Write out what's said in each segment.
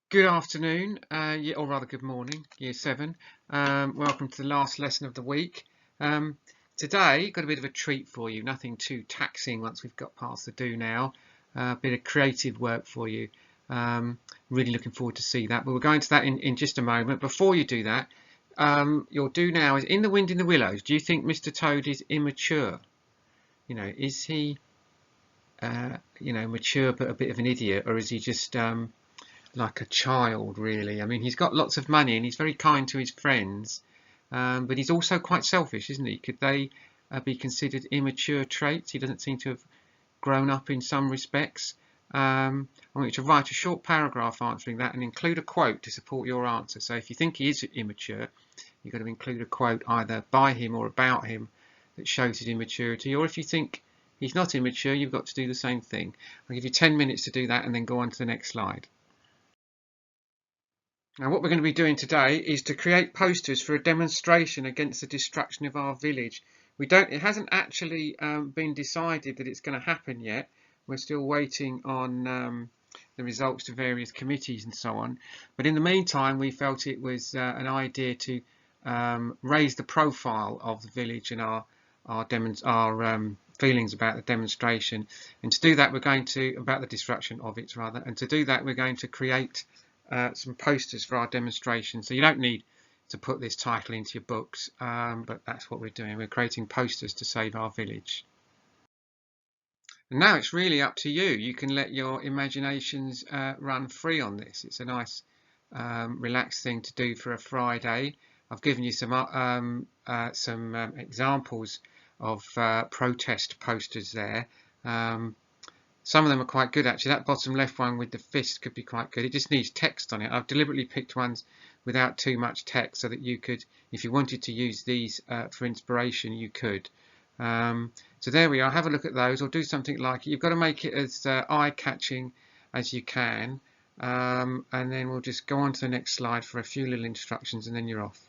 Good afternoon, or rather good morning, Year 7. Welcome to the last lesson of the week. Today, got a bit of a treat for you, nothing too taxing once we've got past the do now. A bit of creative work for you. Really looking forward to see that, but we'll go into that in just a moment. Before you do that, your do now is In the Wind in the Willows. Do you think Mr. Toad is immature? Is he, mature but a bit of an idiot, or is he just like a child, really? I mean, he's got lots of money and he's very kind to his friends, but he's also quite selfish, isn't he? Could they be considered immature traits? He doesn't seem to have grown up in some respects. I want you to write a short paragraph answering that and include a quote to support your answer. So if you think he is immature, you've got to include a quote either by him or about him that shows his immaturity, or if you think he's not immature, you've got to do the same thing. I'll give you 10 minutes to do that and then go on to the next slide. Now what we're going to be doing today is to create posters for a demonstration against the destruction of our village. It hasn't actually been decided that it's going to happen yet. We're still waiting on the results to various committees and so on. But in the meantime, we felt it was an idea to raise the profile of the village and our feelings about the demonstration. And to do that, about the destruction of it rather. And to do that, we're going to create some posters for our demonstration. So you don't need to put this title into your books, but that's what we're doing. We're creating posters to save our village. And now it's really up to you. You can let your imaginations run free on this. It's a nice relaxed thing to do for a Friday. I've given you some examples of protest posters there. Some of them are quite good, actually. That bottom left one with the fist could be quite good. It just needs text on it. I've deliberately picked ones without too much text so that you could, if you wanted to use these for inspiration, you could. So there we are. Have a look at those, or do something like it. You've got to make it as eye-catching as you can. And then we'll just go on to the next slide for a few little instructions, and then you're off.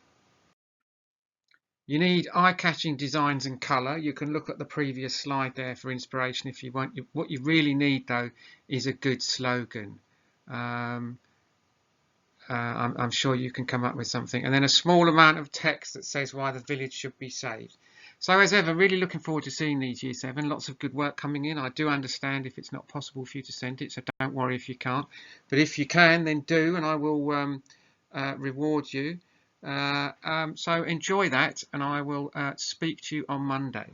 You need eye-catching designs and colour. You can look at the previous slide there for inspiration if you want. What you really need, though, is a good slogan. I'm sure you can come up with something. And then a small amount of text that says why the village should be saved. So as ever, really looking forward to seeing these Year 7. Lots of good work coming in. I do understand if it's not possible for you to send it, so don't worry if you can't. But if you can, then do, and I will reward you. So enjoy that, and I will speak to you on Monday.